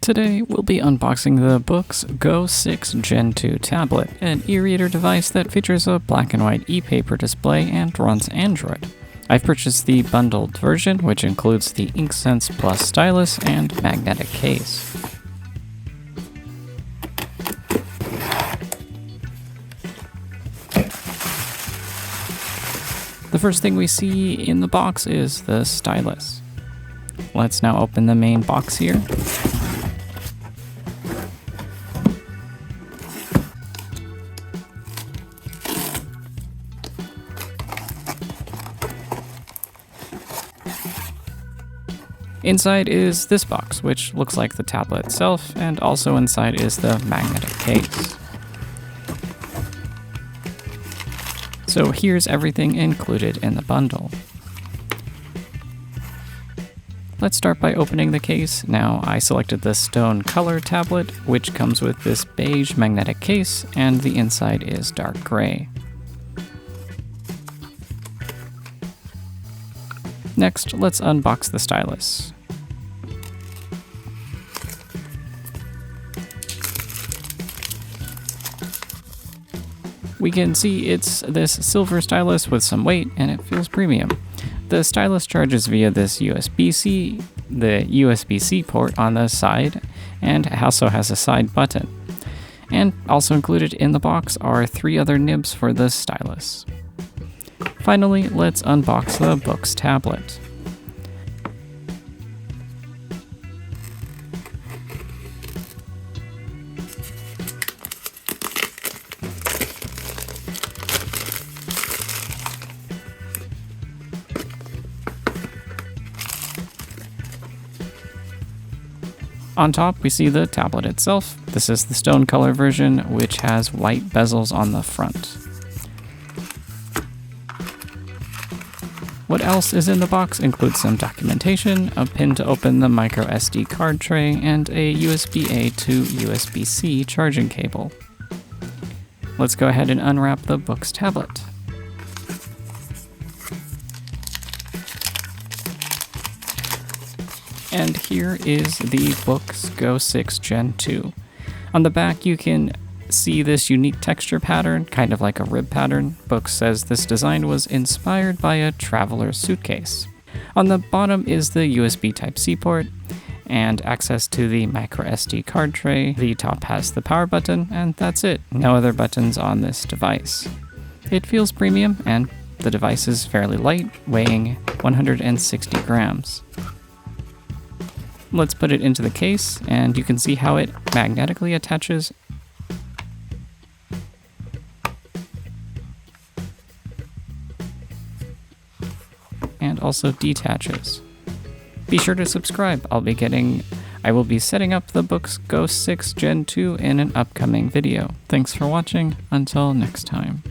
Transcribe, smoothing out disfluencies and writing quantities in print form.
Today, we'll be unboxing the Boox Go 6 Gen 2 tablet, an e-reader device that features a black and white e-paper display and runs Android. I've purchased the bundled version, which includes the InkSense Plus Stylus and magnetic case. The first thing we see in the box is the stylus. Let's now open the main box here. Inside is this box, which looks like the tablet itself, and also inside is the magnetic case. So here's everything included in the bundle. Let's start by opening the case. Now I selected the stone color tablet, which comes with this beige magnetic case, and the inside is dark gray. Next, let's unbox the stylus. We can see it's this silver stylus with some weight, and it feels premium. The stylus charges via this USB-C, the USB-C port on the side, and also has a side button. And also included in the box are 3 other nibs for the stylus. Finally, let's unbox the Boox tablet. On top, we see the tablet itself. This is the stone color version, which has white bezels on the front. What else is in the box includes some documentation, a pin to open the micro SD card tray, and a USB-A to USB-C charging cable. Let's go ahead and unwrap the Boox tablet. And here is the Boox Go 6 Gen 2. On the back, you can see this unique texture pattern, kind of like a rib pattern. Boox says this design was inspired by a traveler's suitcase. On the bottom is the USB Type-C port and access to the micro SD card tray. The top has the power button, and that's it. No other buttons on this device. It feels premium, and the device is fairly light, weighing 160 grams. Let's put it into the case, and you can see how it magnetically attaches and also detaches. Be sure to subscribe. I will be setting up the Boox Go 6 Gen 2 in an upcoming video. Thanks for watching. Until next time.